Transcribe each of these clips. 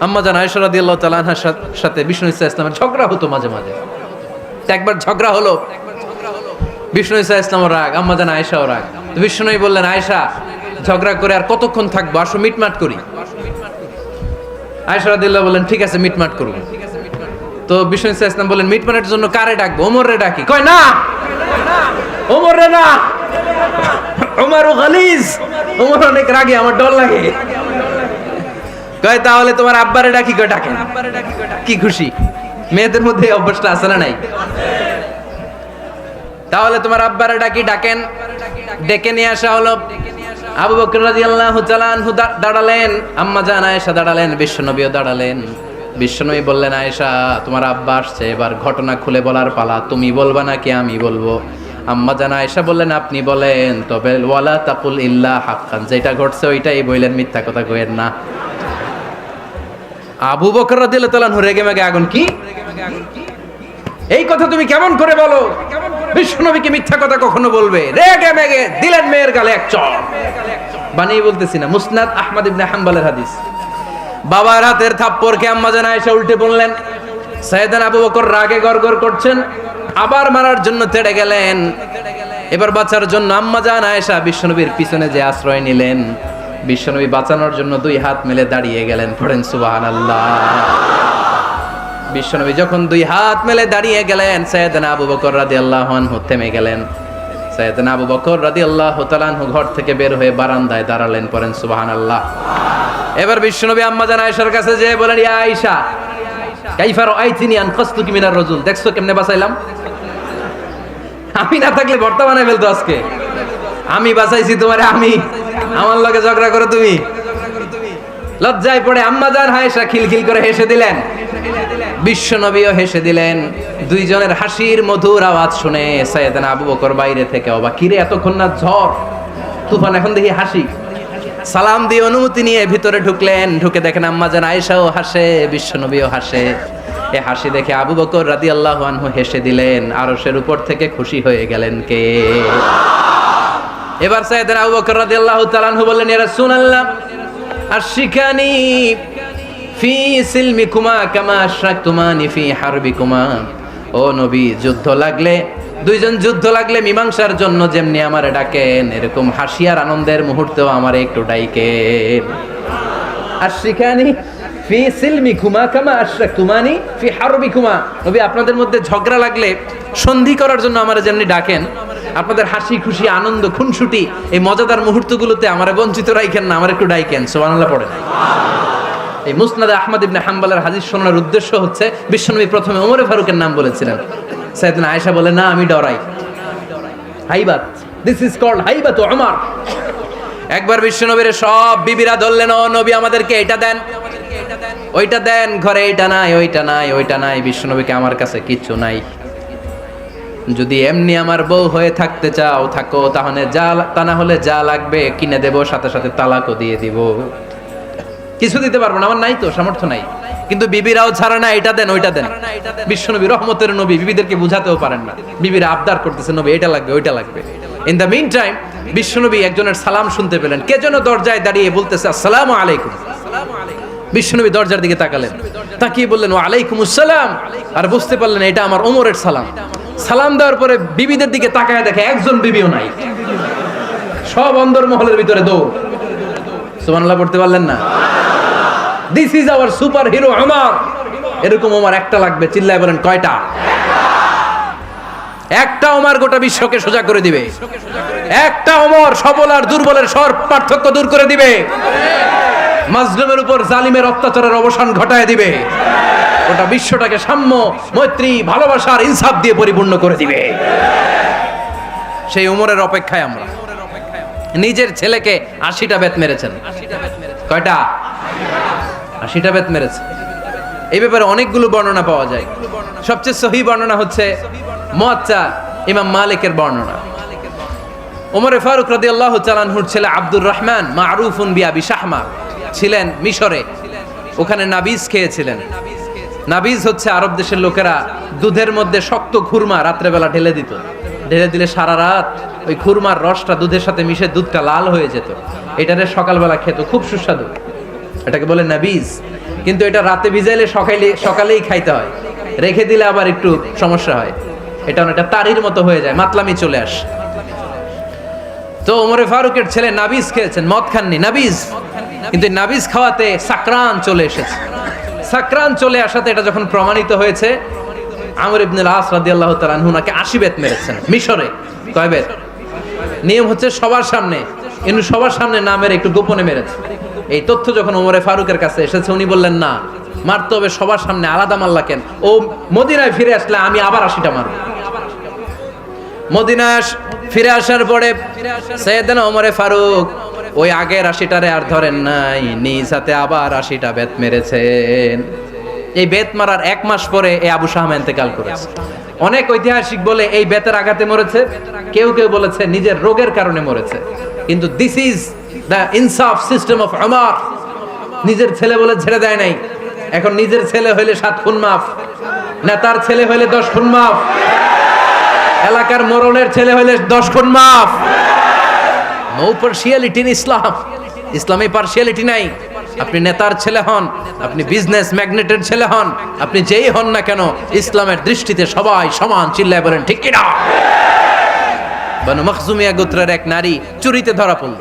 আম্মা জান আয়েশা রাদিয়াল্লাহু তাআলা আনহার সাথে বিষ্ণু ইসা ইসলামের ঝগড়া হতো মাঝে মাঝে। একবার ঝগড়া হলো, বিষ্ণু ইসা ইসলামও রাগ, আম্মা জান আয়েশাও রাগ। তো বিষ্ণুই বললেন, আয়েশা ঝগড়া করে আর কতক্ষণ থাকবো, আসো মিটমাট করি। আয়েশা রাদিয়াল্লাহু বললেন, ঠিক আছে মিটমাট করব। তো বিষ্ণু ইসা ইসলাম বললেন, মিটমাটের জন্য কারে ডাকবো? ওমরে ডাকি। কয় না, ওমরে না, ওমর গালিজ, ওমর অনেক রাগে, আমার ডর লাগে। কয় তাহলে তোমার আব্বারে ডাকি। কয় ডাকেন। কি খুশি, মেয়েদের মধ্যে অভ্যাসটা আছে না নাই? তাহলে তোমার আব্বারে ডাকি, ডাকেন। ডেকে নিয়ে আসা হলো। আবু বকর রাদিয়াল্লাহু তাআলা আনহু দাঁড়ালেন, আম্মা জান আয়েশা দাঁড়ালেন, বিশ্বনবীও দাঁড়ালেন। বিশ্বনবী বললেন, আয়েশা তোমার আব্বা আসছে, এবার ঘটনা খুলে বলার পালা, তুমি বলবা নাকি আমি বলবো? আম্মা জান আয়েশা বললেন, আপনি বলেন, তবে ওয়ালা তাকুল ইল্লা হাক্কান, যেটা ঘটছে ওইটাই বললেন, মিথ্যা কথা কইেন না। আবু বকর রাদিয়াল্লাহু তাআলা আনহু রেগে মেগে আগুন। কি এই কথা তুমি কেমন করে বলো? বিশ্বনবীকে মিথ্যা কথা কখনো বলবে? রেগে মেগে দিলেন মেয়ের গালে এক চড়। বানিয়ে বলতেছি না, মুসনাদ আহমদ ইবনে হাম্বলের হাদিস। বাবার হাতের থাপ্পড়কে আম্মা জান আয়েশা উল্টে বললেন। সাইয়েদনা আবু বকর রাগে গড়গড় করছেন, আবার মারার জন্য তেড়ে গেলেন। এবার বাঁচার জন্য আম্মা জান আয়েশা বিশ্বনবীর পিছনে যে আশ্রয় নিলেন, বিশ্বনবী বাঁচানোর জন্য দুই হাত মেলে দাঁড়িয়ে গেলেন। পড়েন সুবহানাল্লাহ। বিশ্বনবী যখন দুই হাত মেলে দাঁড়িয়ে গেলেন, সাইয়েদনা আবু বকর রাদিয়াল্লাহু আনহু থেমে গেলেন। সাইয়েদনা আবু বকর রাদিয়াল্লাহু তাআলা আনহু ঘর থেকে বের হয়ে বারান্দায় দাঁড়ালেন। পড়েন সুবহানাল্লাহ। এবার বিশ্বনবী আম্মা জান আয়েশার কাছে যেয়ে বলেন, ইয়া আয়েশা কাইফা রাআইতিনি আনকাসতুকি মিনার রাজুল, দেখছো কেমনে বাঁচাইলাম? আমি না থাকলে ভর্তা বানাই ফেলতো আজকে। আমি বাঁচাইছি তোমারে, আমি, আমার লগে ঝগড়া করো তুমি। লজ্জায় পড়ে আম্মা জান আয়েশা খিলখিল করে হেসে দিলেন, বিশ্বনবীও হেসে দিলেন। দুইজনের হাসির মধুর আওয়াজ শুনে সাইয়েদনা আবু বকর বাইরে থেকে অবাক, কিরে এতক্ষণ না ঝড় তুফান, এখন দেখি হাসি। সালাম দিয়ে অনুমতি নিয়ে ভিতরে ঢুকলেন। ঢুকে দেখেন আম্মা জান আয়েশাও হাসে, বিশ্বনবীও হাসে। এ হাসি দেখে আবু বকর রাদিয়াল্লাহু আনহু হেসে দিলেন। আরশের উপর থেকে খুশি হয়ে গেলেন কে? এবার সাইয়েদনা আবু বকর রাদিয়াল্লাহু তাআলা আনহু বললেন, ইয়া রাসূলুল্লাহ আশিকানি ফি সিলমিকুমা কামা আশরাকতুমানি ফি হারবিকুমা। ও নবী, যুদ্ধ লাগলে, দুইজন যুদ্ধ লাগলে মীমাংসার জন্য যেমনি আমারে ডাকেন, এরকম হাসি আর আনন্দের মুহূর্তেও আমারে একটু ডাইকেন। আশিকানি ফি সিলমিকুমা কামা আশরাকতুমানি ফি হারবিকুমা। নবী, আপনাদের মধ্যে ঝগড়া লাগলে সন্ধি করার জন্য আমারে যেমনি ডাকেন, আপনাদের হাসি খুশি আনন্দ খুনসুটি এই মজাদার মুহূর্তগুলোতে আমারে বঞ্চিত রাখেন না, আমার একটু ডাইকেন। সুবহানাল্লাহ পড়েন। এই মুসনাদে আহমদ ইবনে হাম্বলের হাদিস শোনার উদ্দেশ্য হচ্ছে, বিশ্বনবী প্রথমে ওমর ফারুকের নাম বলেছিলেন। সাইয়েদনা আয়েশা বলে, না আমি ডরাই। হাইবাত, দিস ইজ কল্ড হাইবাত ওমর। একবার বিশ্বনবীর সব বিবিরা ধরলেন, ও নবী আমাদেরকে এটা দেন, ওইটা দেন, ঘরে এটা নাই, ওইটা নাই, ওইটা নাই। বিশ্বনবীকে, আমার কাছে কিচ্ছু নাই, যদি এমনি আমার বউ হয়ে থাকতে চাও থাকো, তাহলে যা, তা না হলে যা লাগবে কিনে দেব, সাথে সাথে তালাকও দিয়ে দিব। কিছু দিতে পারবো না, আমার নাই তো, সামর্থ্য নাই। কিন্তু বিবিরাও ছাড়ে না, এটা দেন ওইটা দেন। বিশ্বনবী রহমতের নবী, বিবিদেরকে বুঝাতেও পারেন না। বিবিরা আবদার করতেছে, নবী এটা লাগবে ওইটা লাগবে। ইন দ্য মিন টাইম বিশ্বনবী একজনের সালাম শুনতে পেলেন। কে যেন দরজায় দাঁড়িয়ে বলতেছে, আসসালামু আলাইকুম। বিশ্বনবী দরজার দিকে তাকালেন, তাকিয়ে বললেন, ওয়া আলাইকুমুস সালাম। আর বুঝতে পারলেন এটা আমার ওমরের সালাম। সালাম দেওয়ার পরে বিবিদের দিকে তাকায় দেখে একজন বিবিও নাই, সব অন্দরমহলের ভিতরে দৌড়। সুবহানাল্লাহ পড়তে পারলেন না? This is our super hero Omar. এরকম ওমর একটা লাগবে, চিল্লায় বলেন কয়টা? একটা ওমর গোটা বিশ্বকে সোজা করে দিবে। একটা ওমর সবল আর দুর্বলের সব পার্থক্য দূর করে দিবে। মাজলুমের উপর জালিমের অত্যাচারের অবসান ঘটায় দিবে। গোটা বিশ্বটাকে সাম্য, মৈত্রী, ভালোবাসার ইনসাফ দিয়ে পরিপূর্ণ করে দিবে। সেই ওমরের অপেক্ষায় আমরা। নিজের ছেলেকে 80টা বেত মেরেছেন। কয়টা? 80টা বেত মেরেছে। এই ব্যাপারে অনেকগুলো বর্ণনা পাওয়া যায়। সবচেয়ে সহিহ বর্ণনা হচ্ছে মুয়াত্তা ইমাম মালিকের বর্ণনা। ওমর ফারুক রাদিয়াল্লাহু তাআলা আনহুর ছেলে আব্দুর রহমান মারুফুন বিআবি শাহমা ছিলেন মিশরে। ওখানে নাবিজ খেয়েছিলেন। নাবিজ হচ্ছে আরব দেশের লোকেরা দুধের মধ্যে শক্ত খুরমা রাত্রেবেলা ঢেলে দিত। ঢেলে দিলে সারা রাত ওই খুরমার রসটা দুধের সাথে মিশে দুধটা লাল হয়ে যেত। এটারে সকালবেলা খেত, খুব সুস্বাদু। এটাকে বলে নাবিজ। কিন্তু এটা রাতে ভিজাইলে সকালেই খাইতে হয়, রেখে দিলে আবার একটু সমস্যা হয়, এটা অনেকটা তারির মতো হয়ে যায়, মাতলামি চলে আসে। তো ওমরে ফারুকের ছেলে নাবিজ খেয়েছেন, মদ খাননি, নাবিজ। কিন্তু নাবিজ খাওয়াতে সাকরান চলে এসেছে। সাকরান চলে আসাতে এটা যখন প্রমাণিত হয়েছে, আমর ইবনে আস রাদিয়াল্লাহু তাআলা আনহু নাকি 80 বেত মেরেছেন মিশরে। কয় বেত? নিয়ম হচ্ছে সবার সামনে, কিন্তু সবার সামনে না মেরে একটু গোপনে মেরেছে। এই তথ্য যখন ওমরে ফারুকের কাছে এসেছে, উনি বললেন না, মারতে হবে সবার সামনে, আলাদা মারলা কেন? ও মদিনায় ফিরে আসলে আমি আবার 80টা মারব। মদিনায় ফিরে আসার পরে সাইয়েদনা ওমরে ফারুক ওই আগের 80টারে আর ধরেন নাই, নিজ হাতে আবার 80টা বেত মেরেছেন। এই বেত মারার 1 মাস পরে এই আবু শাহমা ইন্তেকাল করেছে। অনেক ঐতিহাসিক বলে এই বেতের আঘাতে মরেছে, কেউ কেউ বলেছে নিজের রোগের কারণে মরেছে। কিন্তু দিস ইজ দ্য ইনসাফ সিস্টেম অফ ওমর। নিজের ছেলে বলে ছেড়ে দেয় নাই। এখন নিজের ছেলে হইলে 7 খুন মাফ, নেতার ছেলে হইলে 10 খুন মাফ, এলাকার মোড়লের ছেলে হইলে 10 খুন মাফ। নো পার্সিয়ালিটি ইন ইসলাম। ইসলামে পার্সিয়ালিটি নাই। আপনি নেতার ছেলে হন, আপনি বিজনেস ম্যাগনেটের ছেলে হন, আপনি যেই হন না কেন, ইসলামের দৃষ্টিতে সবাই সমান। চিল্লায় বলেন ঠিক কিনা? বানু মখজুমিয়া গোত্রের এক নারী চুরিতে ধরা পড়ল।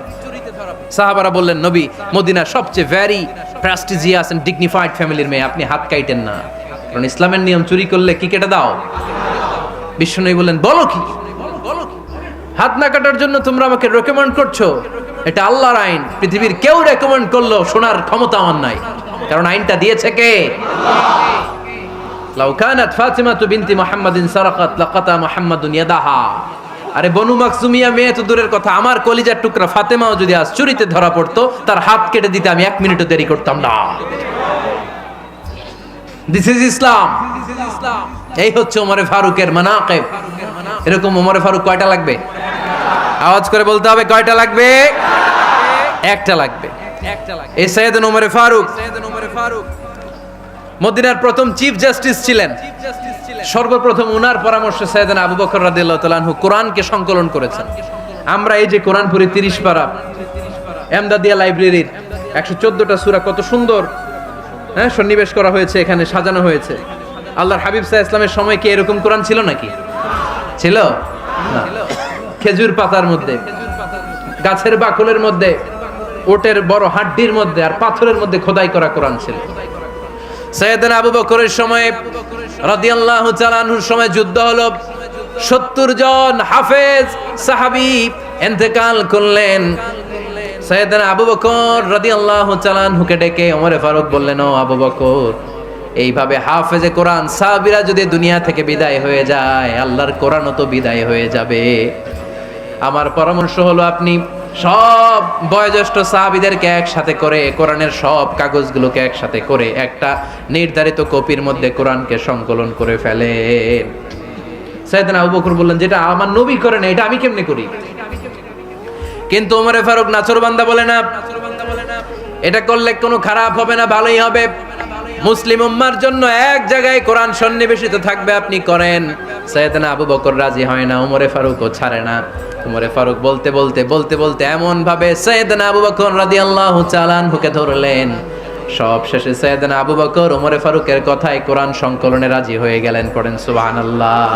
সাহাবারা বললেন, নবী, মদিনার সবচেয়ে ভেরি প্রেস্টিজিয়াস এন্ড ডিগনিফাইড ফ্যামিলির মেয়ে, আপনি হাত কাটেন না, কারণ ইসলামের নিয়ম চুরি করলে কি কেটে দাও। বিশ্বনবী বললেন, বলো কি? হাত না কাটার জন্য তোমরা আমাকে রেকমেন্ড করছো? এটা আল্লাহর আইন। পৃথিবীর কেউ রেকমেন্ড করলো শোনার ক্ষমতা আমার নাই, কারণ আইনটা দিয়েছে কে? লাউ কানাত ফাতিমাতু বিনতি মুহাম্মাদিন সারাকাত লাকাতা মুহাম্মাদুন ইয়াদাহা। আরে বনু মাকসুমিয়া মেয়ে তো দূরের কথা, আমার কলিজার টুকরা ফাতেমাও যদি আজ চুরিতে ধরা পড়তো, তার হাত কেটে দিতে আমি 1 মিনিটও দেরি করতাম না। দিস ইজ ইসলাম। এই হচ্ছে ওমরে ফারুকের মানাকিব। এরকম ওমরে ফারুক কয়টা লাগবে? আওয়াজ করে বলতে হবে, কয়টা লাগবে? একটা লাগবে। এই সাইয়েদনা ওমরে ফারুক মদিনার প্রথম চিফ জাস্টিস ছিলেন। সর্বপ্রথম উনার পরামর্শে সাইয়েদনা আবু বকর রাদিয়াল্লাহু তাআলা আনহু কোরআনকে সংকলন করেছেন। আমরা এই যে কোরআন পড়ি 30 পারা, এমদাদিয়া লাইব্রেরির 114টা সূরা, কত সুন্দর সন্নিবেশ করা হয়েছে, এখানে সাজানো হয়েছে। আল্লাহর হাবিব সাল্লাল্লাহু আলাইহি ওয়াসাল্লামের সময় কি এরকম কোরআন ছিল নাকি? ছিল না। খেজুর পাতার মধ্যে, গাছের বাকলের মধ্যে, ওটের বড় হাড্ডির মধ্যে আর পাথরের মধ্যে খোদাই করা কোরআন ছিল। সাইয়েদনা আবু বকরের সময় রাদিয়াল্লাহু তাআলা আনহুর সময় যুদ্ধ হলো, 70 জন হাফেজ সাহাবী ইন্তেকাল করলেন। সাইয়েদনা আবু বকর রাদিয়াল্লাহু তাআলা আনহুকে ডেকে ওমরে ফারুক বললেন, ও আবু বকর, এইভাবে হাফেজে কোরআন সাহাবীরা যদি দুনিয়া থেকে বিদায় হয়ে যায়, আল্লাহর কোরআনও তো বিদায় হয়ে যাবে। আমার পরামর্শ হলো, আপনি সব বয়োজ্যেষ্ঠ সাহাবীদেরকে একসাথে করে কোরআনের সব কাগজগুলোকে একসাথে করে একটা নির্ধারিত কপির মধ্যে কোরআনকে সংকলন করে ফেলেন। সাইয়েদনা আবু বকর বললেন, যেটা আমার নবী করেন এটা আমি কেমনে করি? কিন্তু ওমরে ফারুক নাচরবান্দা বলে না, এটা করলে কোনো খারাপ হবে না, ভালোই হবে। মুসলিম উম্মার জন্য এক জায়গায় কোরআন সন্নিবেশিত থাকবে, আপনি করেন। সাইয়েদনা আবু বকর রাজি হয় না, ওমরে ফারুকও ছাড়ে না। ওমরে ফারুক বলতে বলতে বলতে বলতে এমন ভাবে সাইয়েদনা আবু বকর রাদিয়াল্লাহু তাআলা আনহুকে ধরলেন, সব শেষে সাইয়েদনা আবু বকর ওমরে ফারুকের কথায় কোরআন সংকলনে রাজি হয়ে গেলেন। পড়েন সুবহানাল্লাহ।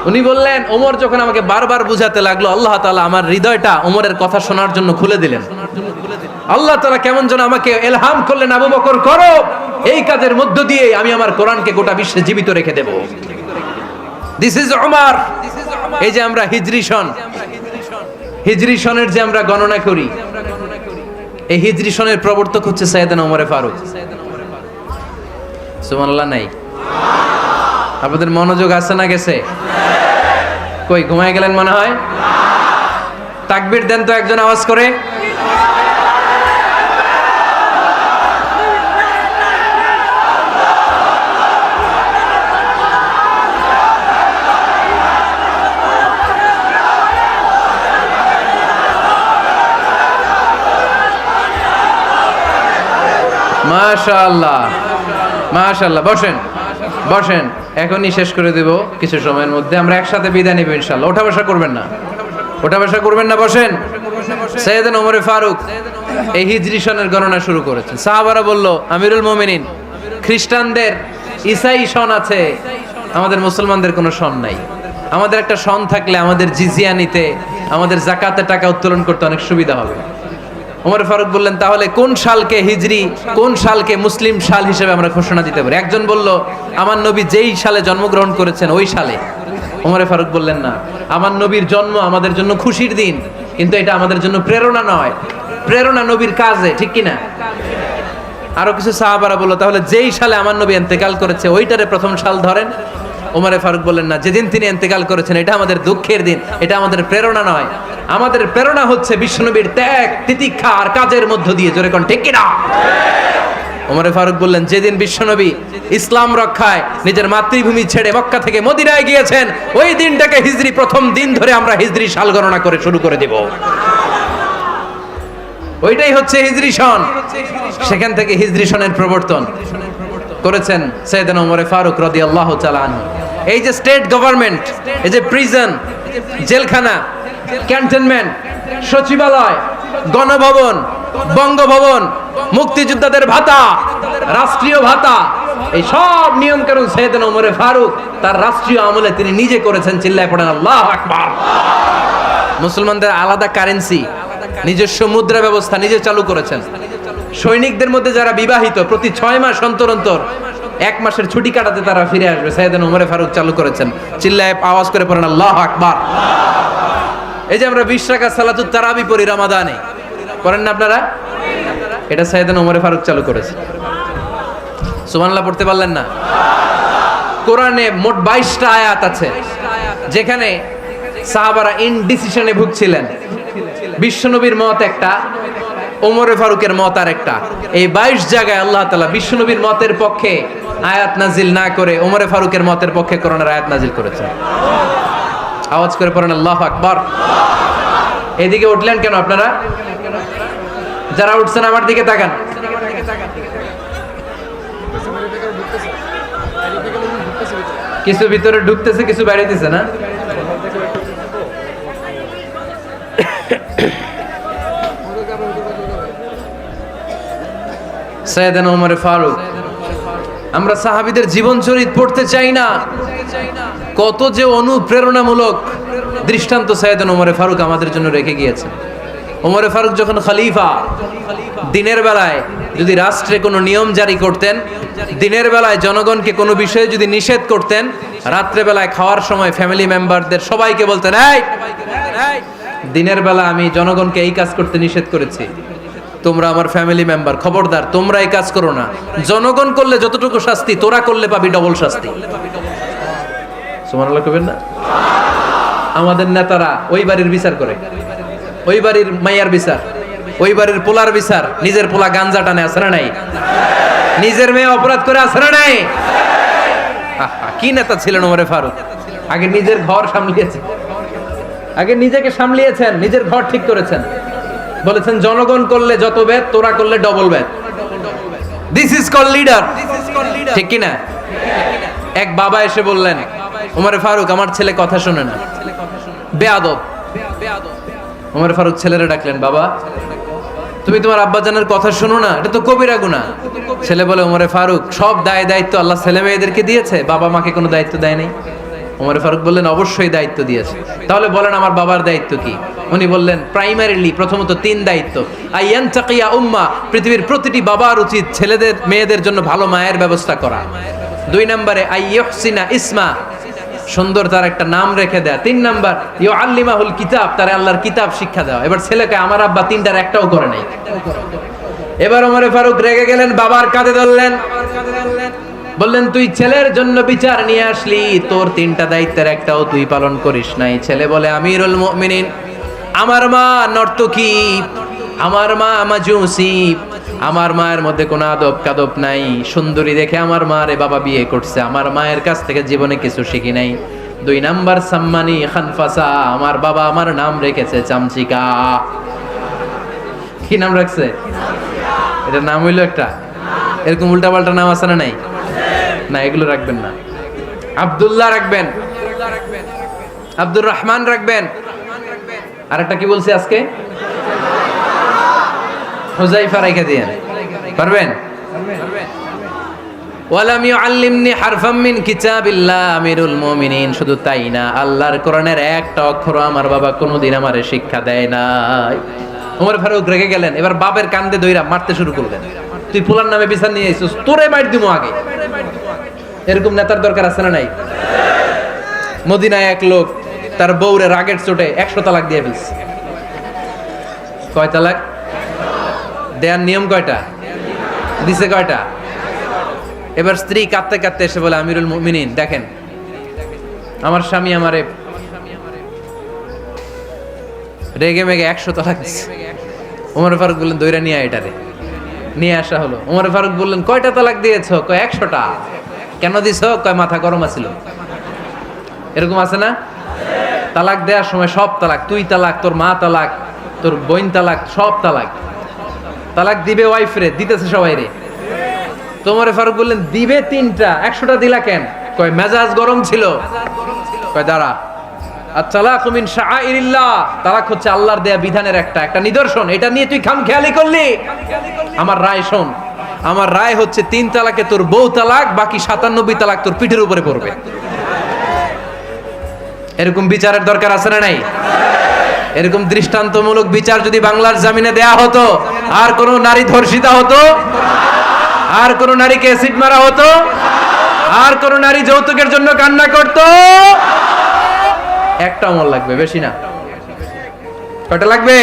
উনি বললেন, ওমর যখন আমাকে বারবার বুঝাতে লাগলো, আল্লাহ তাআলা আমার হৃদয়টা ওমরের কথা শোনার জন্য খুলে দিলেন। আল্লাহ তাআলা কেমন যেন আমাকে ইলহাম করলেন, আবু বকর করো, এই কাজের মধ্য দিয়ে আমি আমার কোরআনকে গোটা বিশ্বে জীবিত রেখে দেব। This is Omar. এই যে আমরা হিজরি সনের যে আমরা গণনা করি, এই হিজরি সনের প্রবর্তক হচ্ছে সাইয়েদনা ওমরে ফারুক। সুবহানাল্লাহ নাই? আপনাদের মনোযোগ আছে না গেছে? কই ঘুমায় গেলেন মনে হয়? তাকবীর দেন তো একজন আওয়াজ করে। মাশাআল্লাহ, মাশাআল্লাহ। বসেন বসেন, এখনই শেষ করে দেব কিছু সময়ের মধ্যে। আমরা একসাথে বিদায় নিব ইনশাআল্লাহ। ওঠা বসা করবেন না, ওঠা বসা করবেন না, বসেন। সাইয়েদনা ওমর ফারুক এই হিজরি সনের গণনা শুরু করেছেন। সাহাবারা বলল, আমিরুল মুমিনিন, খ্রিস্টানদের ঈসাই সন আছে, আমাদের মুসলমানদের কোনো সন নাই। আমাদের একটা সন থাকলে আমাদের জিজিয়া নিতে, আমাদের যাকাতের টাকা উত্তোলন করতে অনেক সুবিধা হবে। ওমর ফারুক বললেন, তাহলে কোন সালকে হিজরি, কোন সালকে মুসলিম সাল হিসেবে আমরা ঘোষণা দিতে পারি? একজন বলল, আমার নবী যেই সালে জন্মগ্রহণ করেছেন ওই সালে। ওমর ফারুক বললেন, না, আমার নবীর জন্ম আমাদের জন্য খুশির দিন, কিন্তু এটা আমাদের জন্য প্রেরণা নয়। প্রেরণা নবীর কাজে, ঠিক কিনা? আরো কিছু সাহাবারা বলল, তাহলে যেই সালে আমার নবী ইন্তেকাল করেছে ওইটারে প্রথম সাল ধরেন। ওমর ফারুক বললেন, না, যেদিন তিনি ইন্তেকাল করেছেন এটা আমাদের দুঃখের দিন, এটা আমাদের প্রেরণা নয়। আমাদের প্রেরণা হচ্ছে বিশ্বনবীর ত্যাগ, তিতিক্ষা আর কাজের মধ্য দিয়ে। জোরে কোন ঠিক কিনা? ওমর ফারুক বললেন, যেদিন বিশ্বনবী ইসলাম রক্ষায় নিজের মাতৃভূমি ছেড়ে মক্কা থেকে মদিনায় গিয়েছেন ওই দিনটাকে হিজরি প্রথম দিন ধরে আমরা হিজরি সাল গণনা করে শুরু করে দেব। ওইটাই হচ্ছে হিজরি সন। সেখান থেকে হিজরি সনের প্রবর্তন করেছেন সাইয়েদনা ওমর ফারুক রাদিয়াল্লাহু তাআলা আনহু। এই যে স্টেট গভর্নমেন্ট, এই যে প্রিজন, জেলখানা, ক্যান্টনমেন্ট, সচিবালয়, গণভবন, বঙ্গভবন, মুক্তিযোদ্ধাদের ভাতা, রাষ্ট্রীয় ভাতা, এই সব নিয়ম কানুন সাইয়েদনা ওমর ফারুক তার রাষ্ট্রীয় আমলে তিনি নিজে করেছেন। চিল্লায় পড়েন আল্লাহু আকবার। মুসলমানদের আলাদা কারেন্সি, নিজস্ব মুদ্রা ব্যবস্থা নিজে চালু করেছেন। সৈনিকদের মধ্যে যারা বিবাহিত প্রতি 6 মাস অন্তর অন্তর 1 মাসের ছুটি কাটাতে তারা ফিরে আসবে, সাইয়েদনা ওমর ফারুক চালু করেছেন। চিল্লায় আওয়াজ করে পড়েন আল্লাহু আকবার। এই যে আমরা 20 রাকাত সালাতুত তারাবি পড়ি রমাদানে, করেন না আপনারা? এটা সাইয়েদনা ওমর ফারুক চালু করেছে। সুবহানাল্লাহ পড়তে পারলেন না? কোরআনে মোট 22টা আয়াত আছে যেখানে সাহাবারা ইনডিসিশনে ভুগছিলেন। বিশ্বনবীর মত একটা, ওমর ফারুকের মত আর একটা। এই 22 জায়গায় আল্লাহ তাআলা বিশ্বনবীর মতের পক্ষে আয়াত নাজিল না করে ওমর ফারুকের মতের পক্ষে কোরআনের আয়াত নাজিল করেছেন। আওয়াজ করে পড়েন আল্লাহু আকবার। এদিকে উঠলেন কেন আপনারা? যারা উঠছেন আমার দিকে তাকান। কিছু ভিতরে ঢুকতেছে, কিছু বাইরেতেছে না? সাইয়েদনা ওমর ফারুক, আমরা সাহাবীদের জীবন চরিত পড়তে চাই না? কত যে অনুপ্রেরণামূলক দৃষ্টান্ত সাইয়েদনা ওমর ফারুক আমাদের জন্য রেখে গিয়েছেন। ওমর ফারুক যখন খলিফা, দিনের বেলায় যদি রাষ্ট্রে কোনো নিয়ম জারি করতেন, দিনের বেলায় জনগণকে কোনো বিষয়ে যদি নিষেধ করতেন, রাত্রে বেলায় খাওয়ার সময় ফ্যামিলি মেম্বারদের সবাইকে বলতেন, এই দিনের বেলা আমি জনগণকে এই কাজ করতে নিষেধ করেছি, তোমরা আমার ফ্যামিলি মেম্বার, খবরদার তোমরা এই কাজ করো না। জনগণ করলে যতটুকু শাস্তি, তোরা করলে পাবি ডবল শাস্তি। সুবহানাল্লাহ কইবেন না? আমাদের নেতারা ওই বাড়ির বিচার করে, ওই বাড়ির মাইয়ার বিচার, ওই বাড়ির পোলার বিচার। নিজের পোলা গাঞ্জা টানে, আছে না নাই? নিজের মেয়ে অপরাধ করে, আছে না নাই? কি নেতা ছিলেন ওমর ফারুক! আগে নিজের ঘর সামলিয়েছেন, আগে নিজেকে সামলিয়েছেন, নিজের ঘর ঠিক করেছেন। বলেছেন জনগণ করলে যত বেদ, তোরা করলে double Veda. This is call leader, ঠিক কি না? এক বাবা এসে বললেন, ওমর ফারুক আমার ছেলে কথা শোনে না, বেয়াদব। ওমর ফারুক ছেলেরে ডাকলেন, বাবা তুমি তোমার আব্বাজানের কথা শোনো না, এটা তো কবিরা গুনাহ। ছেলে বলে, ওমর ফারুক সব দায়িত্ব আল্লাহ ছেলে মেয়েদেরকে দিয়েছে, বাবা মাকে কোনো দায়িত্ব দেয় নাই। ওমর ফারুক বললেন, অবশ্যই দায়িত্ব দিয়েছে। তাহলে বলেন আমার বাবার দায়িত্ব কি? উনি বললেন, প্রাইমারিলি প্রথমত 3 দায়িত্ব। আইয়ান তাকিয়া উম্মা, পৃথিবীর প্রতিটি বাবার উচিত ছেলেদের মেয়েদের জন্য ভালো মায়ের ব্যবস্থা করা। 2 নম্বরে আইয়ুহসিনা ইসমা, সুন্দর তার একটা নাম রেখে দেয়া। 3 নাম্বার ইউআল্লিমাহুল কিতাব, তার আল্লাহর কিতাব শিক্ষা দেওয়া। এবার ছেলেকে আমার আব্বা 3টার একটাও করে নাই। এবার ওমর ফারুক রেগে গেলেন, বাবার কাঁধে ধরলেন, বললেন তুই ছেলের জন্য বিচার নিয়ে আসলি, তোর 3টা দায়িত্বের একটাও তুই পালন করিস নাই। ছেলে বলে, আমিরুল মুমিনিন আমার মা নর্তকী, আমার মা মাজুসি, আমার মায়ের মধ্যে কোনো আদব কাদব নাই, সুন্দরী দেখে আমার মারে বাবা বিয়ে করছে, আমার মায়ের কাছ থেকে জীবনে কিছু শিখি নাই। 2 নাম্বার সাম্মানি খানফাসা, আমার বাবা আমার নাম রেখেছে চামচিকা। কি নাম রাখছে? এটা নাম হইলো একটা, এরকম উল্টাপাল্টা নাম আছে না নাই? না, এগুলো রাখবেন না। আব্দুল্লাহ রাখবেন, আব্দুর রহমান রাখবেন। আর একটা কি বলছি আজকে? হুযায়ফা রাইখা দিয়েন, পারবেন? ওয়ালাম ইউআল্লিমনি হারফাম মিন কিতাবিল্লাহ আমিরুল মুমিনিন। শুধু তাই না, আল্লাহর কোরআনের একটা অক্ষর আমার বাবা কোনোদিন আমারে শিক্ষা দেয় নাই। ওমর ফারুক রেগে গেলেন, এবার বাপের কান্দে দইরা মারতে শুরু করলেন। তুই পোলার নামে বিচার নিয়ে আইছিস, তোরে মার দিমু আগে। এরকম নেতার দরকার আছে না নাই? মদিনায় এক লোক তার বউরে রাগের চোটে 100 তালাক দিয়ে ফেলছে। কয় তালাক দেয়ার নিয়ম কয়টা? দিছে কয়টা? এবার স্ত্রী কাঁদতে কাঁদতে এসে বলে, আমিরুল মুমিনিন দেখেন, আমার স্বামী আমারে রেগে মেগে 100 তালাক দিছে। ওমর ফারুক বললেন, দইরা নিয়ে আয় এটারে। নিয়ে আসা হলো। ওমর ফারুক বললেন, কয়টা তালাক দিয়েছো? কয় 100টা। কেন দিছো? কয় মাথা গরম আছিল। এরকম আছে না? তালাক দেওয়ার সময় সব তালাক, তুই তালাক, তোর মা তালাক, তোর বোন তালাক, সব তালাক। তালাক দিবে ওয়াইফ রে, দিতেছে সবাই রে। তোমারে ফারুক বললেন, দিবে 3টা, 100টা দিলা কেন? কয় মেজাজ গরম ছিল। কয় দাঁড়া, আত-তালাকু মিন শাআইরিল্লাহ, তালাক হচ্ছে আল্লাহর দেয়া বিধানের একটা নিদর্শন। এটা নিয়ে তুই খামখেয়ালি করলি। আমার রায় শোন, আমার রায় হচ্ছে 3 তালাকে তোর বউ তালাক, বাকি 97 তালাক তোর পিঠের উপরে পড়বে। এরকম বিচারের দরকার আছে না নাই? এরকম দৃষ্টান্তমূলক বিচার যদি বাংলার জমিনে দেয়া হতো, আর কোন নারী ধর্ষিতা হতো, আর কোন নারীকে অ্যাসিড মারা হতো, আর কোন নারী যৌতুকের জন্য কান্না করত? একটা আমল লাগবে, বেশি না। কয়টা লাগবে?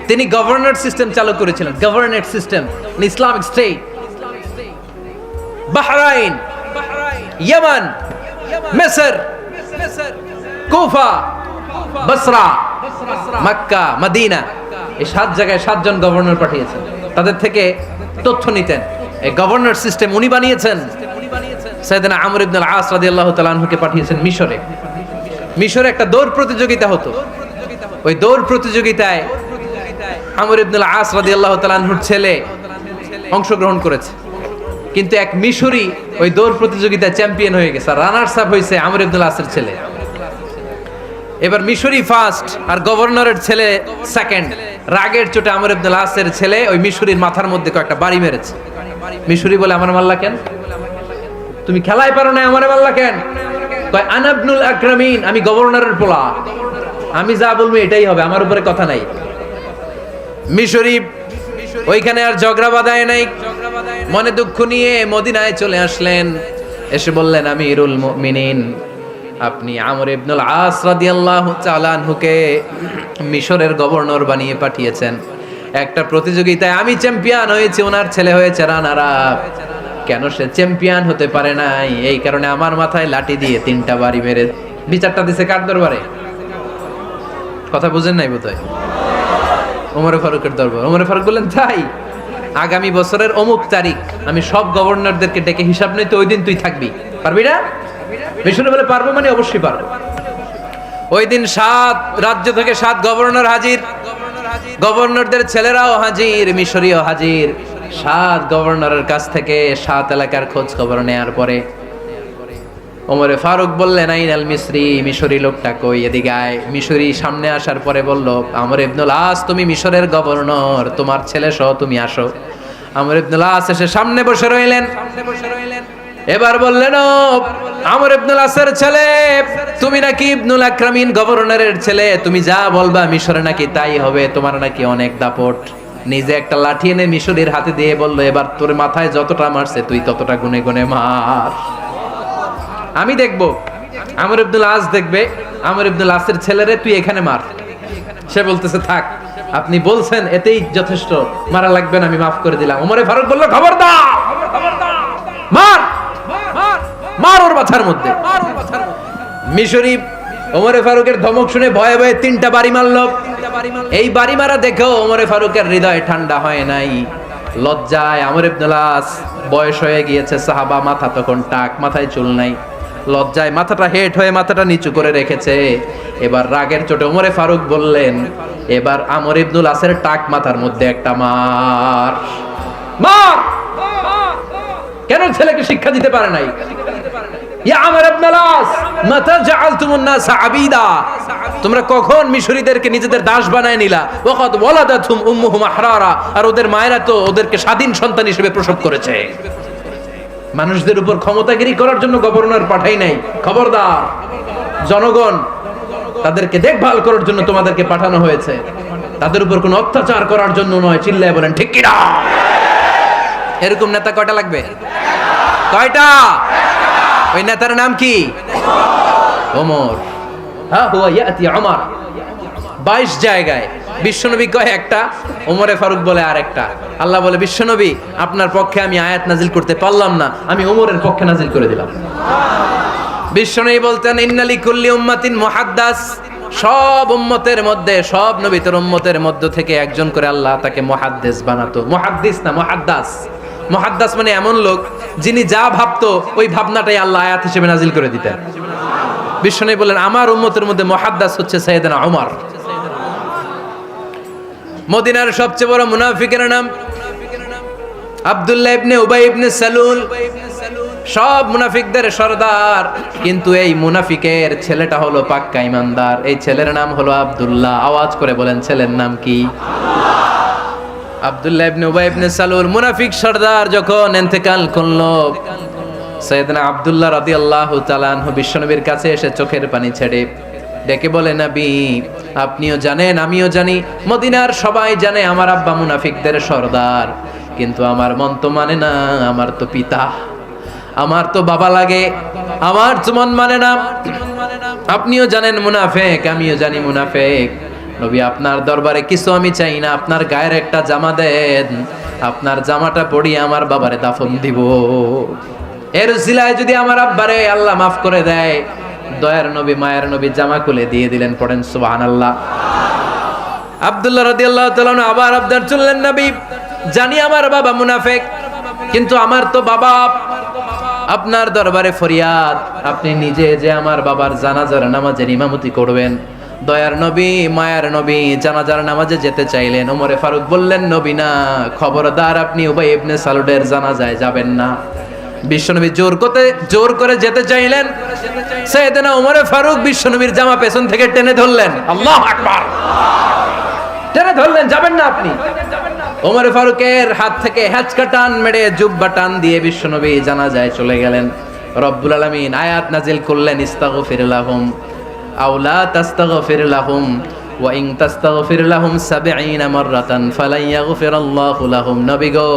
তিনি গভর্নর সিস্টেম চালু করেছিলেন। Governor system, Islamic state. Bahrain, Yemen, মিসর, কুফা, বসরা, মক্কা, মদিনা, এই 7 জায়গায় 7 জন গভর্নর পাঠিয়েছেন। তাদের থেকে তথ্য নিতেন। এই গভর্নর সিস্টেম উনি বানিয়েছেন। সাইয়েদনা আমর ইবনে আল-আস রাদিয়াল্লাহু তাআলা আনহুকে পাঠিয়েছেন মিশরে। মিশরে একটা দৌড় প্রতিযোগিতা হতো। ওই দৌড় প্রতিযোগিতায় আমর ইবনে আল-আস রাদিয়াল্লাহু তাআলা আনহুর ছেলে অংশগ্রহণ করেছে, কিন্তু এক মিশরি ওই দৌড় প্রতিযোগিতায় চ্যাম্পিয়ন হয়ে গেছে। রানার্স আপ হয়েছে আমর ইবনে আল-আসের ছেলে। এবার মিশরি ফার্স্ট আর গভর্নরের ছেলে সেকেন্ড। রাগের চোটে আমর ইবনে আল-আসের ছেলে ওই মিশরির মাথার মধ্যে কয়েকটা বাড়ি মেরেছে। মিশরি বলে, আমার মারলা কেন? তুমি খেলায় পারো না, আমারে মারলা কেন? কয় আনা ইবনুল আকরামিন, আমি গভর্নরের পোলা, আমি যা বলবো এটাই হবে, আমার উপরে কথা নাই। মিশরি ওইখানে আর ঝগড়া বাঁধায় নাই, মনে দুঃখ নিয়ে মদিনায় চলে আসলেন। এসে বললেন, আমিরুল মুমিনিন, আপনি আমর ইবনুল আস রাদিয়াল্লাহু তাআলা আনহুকে মিশরের গভর্নর বানিয়ে পাঠিয়েছেন। একটা প্রতিযোগিতায় আমি চ্যাম্পিয়ন হয়েছি, ওনার ছেলে হয়েছে রানার আপ। কেন সে চ্যাম্পিয়ন হতে পারে নাই? এই কারণে আমার মাথায় লাঠি দিয়ে 3টা বাড়ি মেরে বিচারটা দিছে কার দরবারে? কথা বুঝেন নাই বোধহয়? ওমর ফারুকের দরবার। ওমর ফারুক বললেন, তাই আগামী বছরের অমুক তারিখ আমি সব গভর্নরদেরকে ডেকে হিসাব নিতে, ওই দিন তুই থাকবি, পারবি না? মিশরে বলে, পারবো মানে অবশ্যই পারবো। ওই দিন 7 রাজ্য থেকে 7 গভর্নর হাজির, গভর্নরদের ছেলেরাও হাজির, মিশরীয় হাজির। 7 গভর্নরের কাছ থেকে 7 এলাকার খোঁজ খবর নেয়ার পরে ওমরে ফারুক বললেন, আইনাল মিসরি, মিশরি লোকটা কই, এদিকে আয়। মিশরি সামনে আসার পরে বলল, আমর ইবনুল আস, তুমি মিশরের গভর্নর, তোমার ছেলে সহ তুমি আসো। আমর ইবনুল আস এসে সামনে বসে রইলেন। এবার বললেন, ও আমর ইবনুল আসের ছেলে, তুমি নাকি ইবনুল আকরামিন গভর্নরের ছেলে, তুমি যা বলবা মিশরে নাকি তাই হবে, তোমার নাকি অনেক দাপট। নিজে একটা লাঠি এনে মিশরীর হাতে দিয়ে বলল, এবার তোর মাথায় যতটা মারছে তুই ততটা গুনে গুনে মার, আমি দেখবো। আমর ইবনুল আস দেখবে, আমর ইবনুল আসের ছেলেরে তুই এখানে মার। সে বলতেছে, থাক, আপনি বলছেন এতেই যথেষ্ট, মারা লাগবে না, আমি মাফ করে দিলাম। ওমরে ফারুক বলল, খবরদার, মার মার ওর মাথার মধ্যে। মিশরি ওমরে ফারুকের ধমক শুনে ভয়ে ভয়ে 3টা বাড়ি মারল। এই বাড়ি মারা দেখেও ওমরে ফারুকের হৃদয় ঠান্ডা হয় নাই। লজ্জায় আমর ইবনুল আস, বয়স হয়ে গিয়েছে সাহাবা, মাথা তখন টাক, মাথায় চুল নাই, লজ্জায় মাথাটা হেট হয়ে মাথাটা নিচু করে রেখেছে। এবার রাগের চোটে ওমরে ফারুক বললেন, এবার আমর ইবনুল আসের টাক মাথার মধ্যে একটা মার। মার! কেন ছেলেকে শিক্ষা দিতে পারে নাই? ইয়া আমর ইবনুল আস, মাতা জাআলতুমুন নাস আবিদা, তোমরা কখন মিশরীদেরকে নিজেদের দাস বানায় নিলা? ওয়াকাদ ওয়ালাদাতুম উম্মুহুম আহরারা, আর ওদের মায়েরা তো ওদেরকে স্বাধীন সন্তান হিসেবে প্রসব করেছে। মানুষদের উপর ক্ষমতাগিরি করার জন্য গভর্নর পাঠাই নাই। খবরদার, জনগণ তাদেরকে দেখভাল করার জন্য তোমাদেরকে পাঠানো হয়েছে, তাদের উপর কোনো অত্যাচার করার জন্য নয়। চিল্লায় বলেন ঠিক কি না? এরকম নেতা কয়টা লাগবে? কয়টা? ওই নেতার নাম কি? ওমর। হ্যাঁ, হুয়া ইয়াতি ওমর। 22 জায়গায় বিশ্বনবী কয় একটা, ওমরে ফারুক বলে আরেকটা। আল্লাহ বলে, বিশ্বনবী আপনার পক্ষে আমি আয়াত নাজিল করতে পারলাম না, আমি ওমরের পক্ষে নাজিল করে দিলাম। বিশ্বনবী বলতেন, ইন্নালি কুল্লি উম্মাতিন মুহাদ্দাস, সব উম্মতের মধ্যে, সব নবীর উম্মতের মধ্য থেকে একজন করে আল্লাহ তাকে মুহাদ্দিস বানাতো। মুহাদ্দিস না, মুহাদ্দাস। মুহাদ্দাস মানে এমন লোক যিনি যা ভাবতো ওই ভাবনাটাই আল্লাহ আয়াত হিসেবে নাজিল করে দিতেন। বিশ্বনবী বলেন, আমার উম্মতের মধ্যে মুহাদ্দাস হচ্ছে সাইয়েদনা ওমর। মদিনার সবচেয়ে বড় মুনাফিকের নাম আব্দুল্লাহ ইবনে উবাই ইবনে সালুল। সব মুনাফিকদের সরদার, কিন্তু এই মুনাফিকের ছেলেটা হলো পাক্কা ইমানদার। এই ছেলের নাম হলো আব্দুল্লাহ। আওয়াজ করে বলেন, ছেলের নাম কি? আব্দুল্লাহ ইবনে উবাই ইবনে সালুল। মুনাফিক সরদার যখন ইন্তেকাল করলো, সাইয়েদনা আব্দুল্লাহ রাদিয়াল্লাহু তাআলা আনহু বিশ্বনবীর কাছে এসে চোখের পানি ছেড়ে ডেকে বলে, নবী আপনিও জানেন, আমিও জানি, মদিনার সবাই জানে আমার আব্বা মুনাফিকদের সরদার, কিন্তু আমার মন তো মানে না, আমার তো পিতা, আমার তো বাবা লাগে, আমার তো মন মানে না। আপনিও জানেন মুনাফিক, আমিও জানি মুনাফিক। নবী আপনার দরবারে কিছু আমি চাই না, আপনার গায়ের একটা জামা দেন, আপনার জামাটা পরিয়ে আমার বাবারে দাফন দিব। এর উসিলায় যদি আমার আব্বারে আল্লাহ মাফ করে দেয়, দয়ার নবী মায়ের নবী জামা খুলে দিয়ে দিলেন। পড়েন সুবহানাল্লাহ। আব্দুল্লাহ রাদিয়াল্লাহু তাআলা আবার আবদার চললেন, নবী জানি আমার বাবা মুনাফিক, কিন্তু আমার তো বাবা, আপনার দরবারে ফরিয়াদ, আপনি নিজে যে আমার বাবার জানাজার নামাজের ইমামতি করবেন। দয়ার নবী মায়ার নবী জানাজার নামাজে যেতে চাইলেন। ওমরে ফারুক বললেন, নবী না, খবরদার আপনি উবাই ইবনে সালুলের জানাজায় যাবেন না। বিশ্বনবী জোর করে যেতে চাইলেন। সাইয়েদনা ওমরে ফারুক বিশ্বনবীর জামা পেছন থেকে টেনে ধরলেন। আল্লাহু আকবার। টেনে ধরলেন, যাবেন না আপনি। ওমরে ফারুকের হাত থেকে হ্যাচকা টান মেরে জুব্বা টান দিয়ে বিশ্বনবী জানাজায় চলে গেলেন। রব্বুল আলামিন আয়াত নাজিল করলেন, ইস্তাগফির লাহুম আও লা তাস্তাগফির লাহুম ওয়া ইন তাস্তাগফির লাহুম ৭০ মাররাতান ফালান ইয়াগফিরাল্লাহু লাহুম। নবী গো,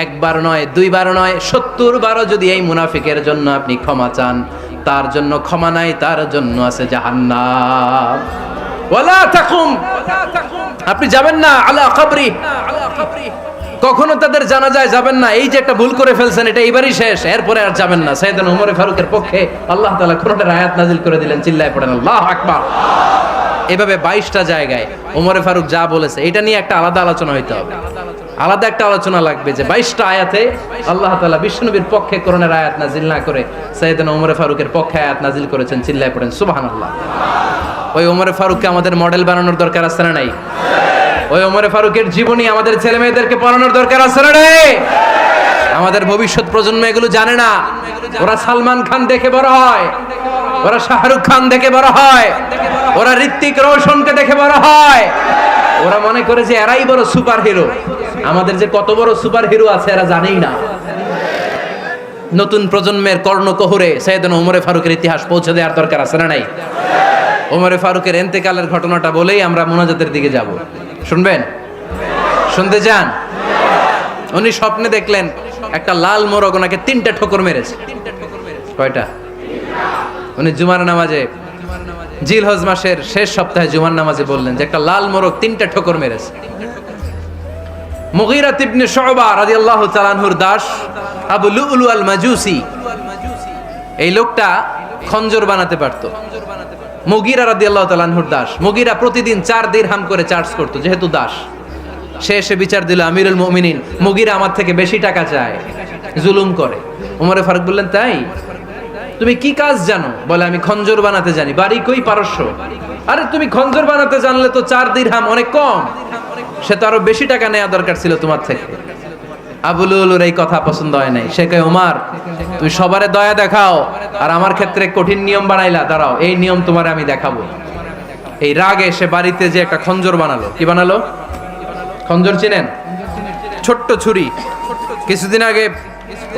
একবার নয়, দুইবার নয়, ৭০ বারও যদি এই মুনাফিকের জন্য আপনি ক্ষমা চান, তার জন্য ক্ষমা নাই, তার জন্য আছে জাহান্নাম। ওয়ালা তাকুম, আপনি যাবেন না আলা কবরি, কখনো তাদের জানাজায় যাবেন না। এই যে একটা ভুল করে ফেলছেন, এটা এইবারই শেষ, এরপরে আর যাবেন না। সাইয়েদনা ওমর ফারুকের পক্ষে আল্লাহ তাআলা কোরআনের আয়াত নাজিল করে দিলেন। চিল্লায় পড়েন আল্লাহু আকবার। এভাবে 22টা জায়গায় ওমর ফারুক যা বলেছে, এটা নিয়ে একটা আলাদা আলোচনা হইতে হবে। আলাদা একটা আলোচনা লাগবে যে 22টা আয়াতে আল্লাহ তাআলা বিশ্বনবীর পক্ষে কোরআনের আয়াত নাজিল না করে সাইয়েদনা ওমর ফারুকের পক্ষে আয়াত নাজিল করেছেন। চিল্লায় পড়েন সুবহানাল্লাহ। ওই ওমর ফারুককে আমাদের মডেল বানানোর দরকার আছে না নাই? ওই ওমর ফারুকের জীবনী আমাদের ছেলে মেয়েদেরকে পড়ানোর দরকার আছে না নাই? আমাদের ভবিষ্যৎ প্রজন্ম এগুলো জানে না। ওরা সালমান খান দেখে বড় হয়, ওরা শাহরুখ খান দেখে বড় হয়, ওরা ঋত্বিক রোশনকে দেখে বড় হয়। ওরা মনে করে যে এরাই বড় সুপার হিরো। আমাদের যে কত বড় সুপার হিরো আছে এরা জানেই না। নতুন প্রজন্মের কর্ণকোহরে সাইয়েদনা ওমরে ফারুকের ইতিহাস পৌঁছে দেওয়ার দরকার আছে না নাই? ওমরে ফারুকের ইন্তেকালের ঘটনাটা বলেই আমরা মুনাজাতের দিকে যাব। শুনবেন? শুনতে চান? উনি স্বপ্নে দেখলেন একটা লাল মোরগ ওনাকে 3টা ঠোকর মেরেছে। কয়টা? উনি জুমার নামাজে, জিলহজ মাসের শেষ সপ্তাহে জুমার নামাজে বললেন যে একটা লাল মোরগ 3টা ঠোকর মেরেছে। মুগীরা ইবনে শুবা রাদিয়াল্লাহু তাআলা আনহুর দাস আবু লুলু আল মাজুসি, এই লোকটা খঞ্জর বানাতে পারতো। মুগীরা রাদিয়াল্লাহু তাআলা আনহুর দাস। মুগীরা প্রতিদিন 4 দিরহাম করে চার্জ করতো, যেহেতু দাস। সে এসে বিচার দিল, আমিরুল মুমিনিন, মুগীরা আমার থেকে বেশি টাকা চায়, জুলুম করে। ওমরে ফারুক বললেন, তাই? তুমি কি কাজ জানো? বলে, আমি খঞ্জর বানাতে জানি। বাড়ি কই? পারস্য। আরে তুমি খঞ্জর বানাতে জানলে তো 4 দিরহাম অনেক কম, সে তো আরো বেশি টাকা নেওয়া দরকার ছিল তোমার থেকে। আবু লুলুর এই কথা পছন্দ হয় নাই। সে কয়, ওমর তুমি সবারে দয়া দেখাও আর আমার ক্ষেত্রে কঠিন নিয়ম বানাইলা, দাঁড়াও এই নিয়ম তোমারে আমি দেখাবো। এই রাগে সে বাড়িতে যে একটা খঞ্জর বানালো। কি বানালো? খঞ্জর চিনেন? ছোট্ট ছুরি। কিছুদিন আগে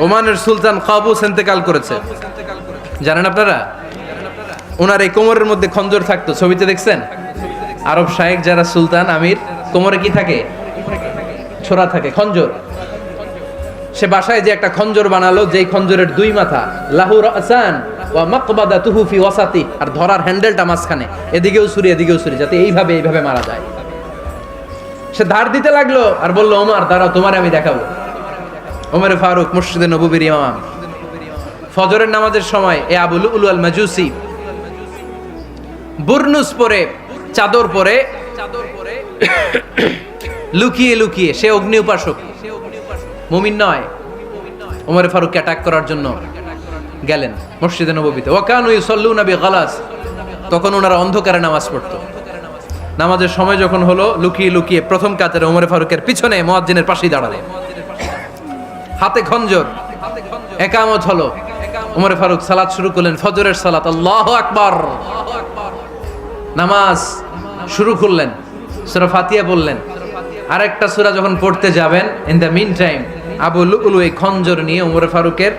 ওমানের সুলতান কাবুস ইন্তেকাল করেছে, জানেন আপনারা? ওনার এই কোমরের মধ্যে খঞ্জর থাকতো, ছবিতে দেখছেন? আরব শায়েখ যারা সুলতান আমির, কোমরে কি থাকে? ছোরা থাকে, খঞ্জর। সে বাসায় যে একটা খঞ্জর বানালো, যেই খঞ্জরের দুই মাথা, লাহু রাসান ওয়া মাকবাদাতুহু ফি ওয়াসাতি, আর ধরার হ্যান্ডেলটা মাঝখানে, এদিকেও ছুরি এদিকেও ছুরি, যাতে এইভাবে এইভাবে মারা যায়। সে ধার দিতে লাগলো আর বলল, ওমর দাঁড়াও, তোমারে আমি দেখাবো। ওমর ফারুক মসজিদে নববীর ইমাম, ফজরের নামাজের সময় এ আবু লুলু আল মাজুসি বুরনুস পরে, চাদর পরে, লুকিয়ে লুকিয়ে, সে অগ্নি উপাসক, মুমিন নয়, ওমর ফারুককে অ্যাটাক করার জন্য গেলেন মসজিদে নববীতে। ওয়াকানু ইউসাল্লুনা বিগালাস, তখন ওনারা অন্ধকারে নামাজ পড়তো। নামাজের সময় যখন হলো, লুকিয়ে লুকিয়ে প্রথম কাতারে ওমর ফারুকের পিছনে মুয়াজ্জিনের পাশেই দাঁড়ালেন, হাতে খঞ্জর। একামত হলো, ওমর ফারুক সালাত শুরু করলেন, ফজরের সালাত, আল্লাহু আকবার। নামাজ শুরু করলেন, সূরা ফাতিহা বললেন। আরেকটা সূরা যখন পড়তে যাবেন, in the mean time Abu Lulu এই খঞ্জর নিয়ে ওমর ফারুকের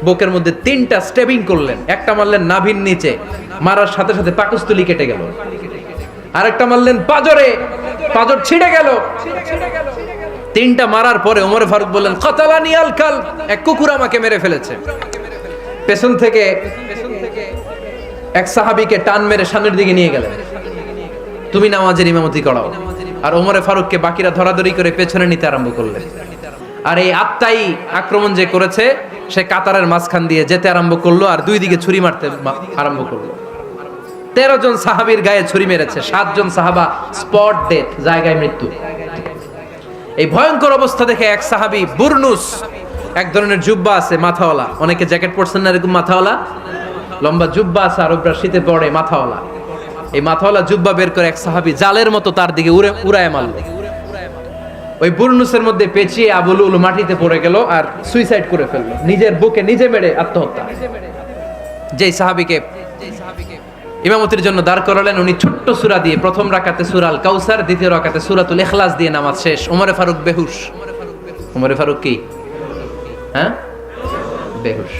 বুকের মধ্যে 3টা স্টেবিং করলেন। একটা মারলেন নাভির নিচে, মারার সাথে সাথে পাকস্থলী কেটে গেল। আরেকটা মারলেন পাজরে, পাজর ছিঁড়ে গেল। 3টা মারার পরে ওমর ফারুক বললেন, কাতালানি আল কাল, এক কুকুর আমাকে মেরে ফেলেছে। পেছন থেকে এক সাহাবীকে টান মেরে সামনের দিকে নিয়ে গেলেন, তুমি নামাজের ইমামতি করাও। আর ওমর ফারুককে বাকিরা ধরাধরি করে পেছনে নিতে আরম্ভ করলেন। আর এই আত্মাই আক্রমণ যে করেছে, সে কাতারের মাঝখান দিয়ে যেতে আরম্ভ করলো আর দুই দিকে ছুরি মারতে আরম্ভ করলো। 13 জন সাহাবীর গায়ে ছুরি মেরেছে, 7 জন সাহাবা স্পট ডেথ, জায়গায় মৃত্যু। এই ভয়ঙ্কর অবস্থা দেখে এক সাহাবী বুরনুস, এক ধরনের জুব্বা আছে মাথাওয়ালা, অনেকে জ্যাকেট পরছেন না এরকম মাথাওয়ালা, লম্বা জুব্বা আছে, আরবরা শীতে পরে মাথাওয়ালা, এই মাথাওয়ালা জুব্বা বের করে এক সাহাবী জালের মতো তার দিকে উড়ায় মারল। ওই বুরনুসের মধ্যে পেঁচিয়ে আবু লুলু মাটিতে পড়ে গেল আর সুইসাইড করে ফেললো, নিজের বুকে নিজে মেরে আত্মহত্যা। যেই সাহাবীকে ইমামতির জন্য দাঁড় করালেন, উনি ছোট্ট সূরা দিয়ে, প্রথম রাকাতে সূরা আল কাউসার, দ্বিতীয় রাকাতে সূরাতুল ইখলাস দিয়ে নামাজ শেষ। ওমর ফারুক বেহুশ। ওমর ফারুক কি? হ্যাঁ, বেহুশ।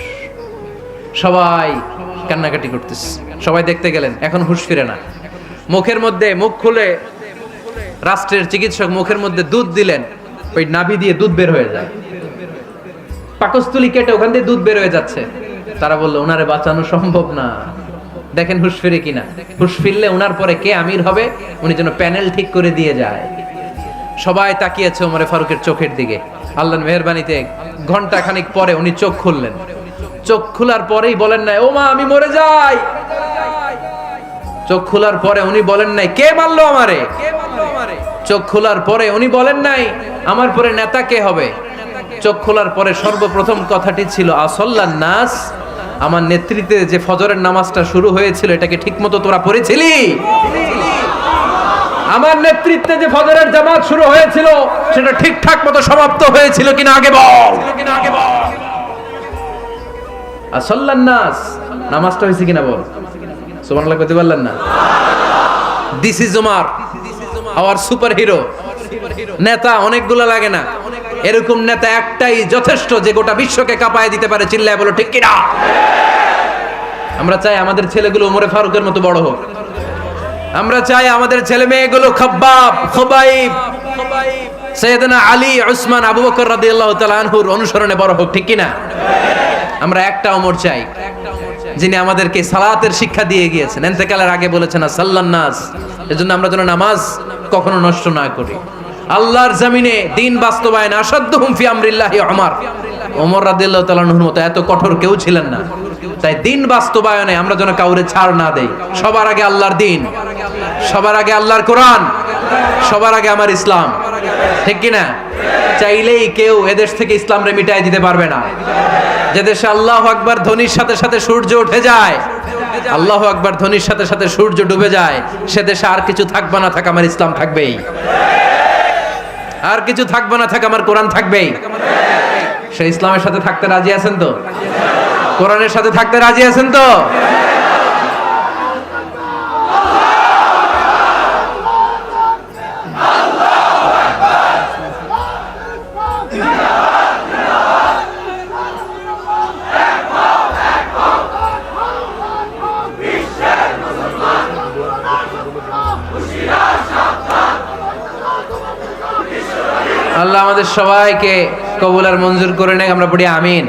সবাই কান্নাকাটি করতেছে, সবাই দেখতে গেলেন, এখন হুঁশ ফিরে না। মুখের মধ্যে, মুখ খুলে রাষ্ট্রের চিকিৎসক মুখের মধ্যে দুধ দিলেন, ওই নাভি দিয়ে দুধ বের হয়ে যায়, পাকস্থলী কেটে ওখান দিয়ে দুধ বের হয়ে যাচ্ছে। তারা বললো, ওনারে বাঁচানো সম্ভব না, দেখেন হুঁশ ফিরে কিনা। হুঁশ ফিরলে ওনার পরে কে আমির হবে, উনি যেন প্যানেল ঠিক করে দিয়ে যায়। সবাই তাকিয়েছে ওমর ফারুকের চোখের দিকে। আল্লাহর মেহেরবানিতে ঘন্টা খানিক পরে উনি চোখ খুললেন। চোখ খোলার পরেই বলেন নাই, ও মা আমি মরে যাই। চোখ খোলার পরে উনি বলেন নাই, কে মারলো আমারে। চোখ খোলার পরে উনি বলেন নাই, আমার পরে নেতা কে হবে। চোখ খোলার পরে সর্বপ্রথম কথাটি ছিল, আসল্লান নাস, আমার নেতৃত্বে যে ফজরের নামাজটা শুরু হয়েছিল, এটাকে ঠিকমতো তোরা পড়েছিলি? আমার নেতৃত্বে যে ফজরের জামাত শুরু হয়েছিল, সেটা ঠিকঠাক মতো সমাপ্ত হয়েছিল কিনা আগে বল। আসল্লান নাস, নামাজটা হয়েছে কিনা বল। সুবহানাল্লাহ কইতে পারলেন না? This is Omar, hour super hero. নেতা অনেকগুলো লাগে না, এরকম নেতা একটাই যথেষ্ট, যে গোটা বিশ্বকে কাঁপায় দিতে পারে। চিল্লায় বলো ঠিক কিনা? আমরা চাই আমাদের ছেলেগুলো ওমরে ফারুকের মতো বড় হোক। আমরা চাই আমাদের ছেলে মেয়েগুলো খাব্বাব, খুবাইব, সাইয়েদনা আলী, উসমান, আবু বকর রাদিয়াল্লাহু তাআলা আনহুর অনুসরণে বড় হোক, ঠিক কিনা? আমরা একটা ওমর চাই, যিনি আমাদেরকে সালাতের শিক্ষা দিয়ে গিয়েছেন, ইন্তেকালের আগে বলেছেন সাল্লান নাস। এজন্য আমরা যেন নামাজ কখনো নষ্ট না করি। আল্লাহর জমিনে দিন বাস্তবায়ন আসাদ্দুহুম ফি আমরিল্লাহি ওমর। ওমর রাদিয়াল্লাহু তাআলা আনহুর মতো এত কঠোর কেউ ছিলেন না। তাই দিন বাস্তবায়নে আমরা যেন কাউরে ছাড় না দেই। সবার আগে আল্লাহর দিন, সবার আগে আল্লাহর কোরআন, সবার আগে আমার ইসলাম, ঠিক কিনা? চাইলেই কেউ এদেশ থেকে ইসলামরে মিটাই দিতে পারবে না। যে দেশে আল্লাহু আকবার ধ্বনির সাথে সাথে সূর্য উঠে যায়, আল্লাহু আকবার ধ্বনির সাথে সাথে সূর্য ডুবে যায়, সে দেশে আর কিছু থাকবে না থাক, আমার ইসলাম থাকবেই। আর কিছু থাকবে না থাক, আমার কোরআন থাকবেই। সে ইসলামের সাথে থাকতে রাজি আছেন তো? কোরআনের সাথে থাকতে রাজি আছেন তো? আল্লাহ আমাদের সবাইকে কবুল আর মঞ্জুর করে নেক, আমরা পড়ি আমিন।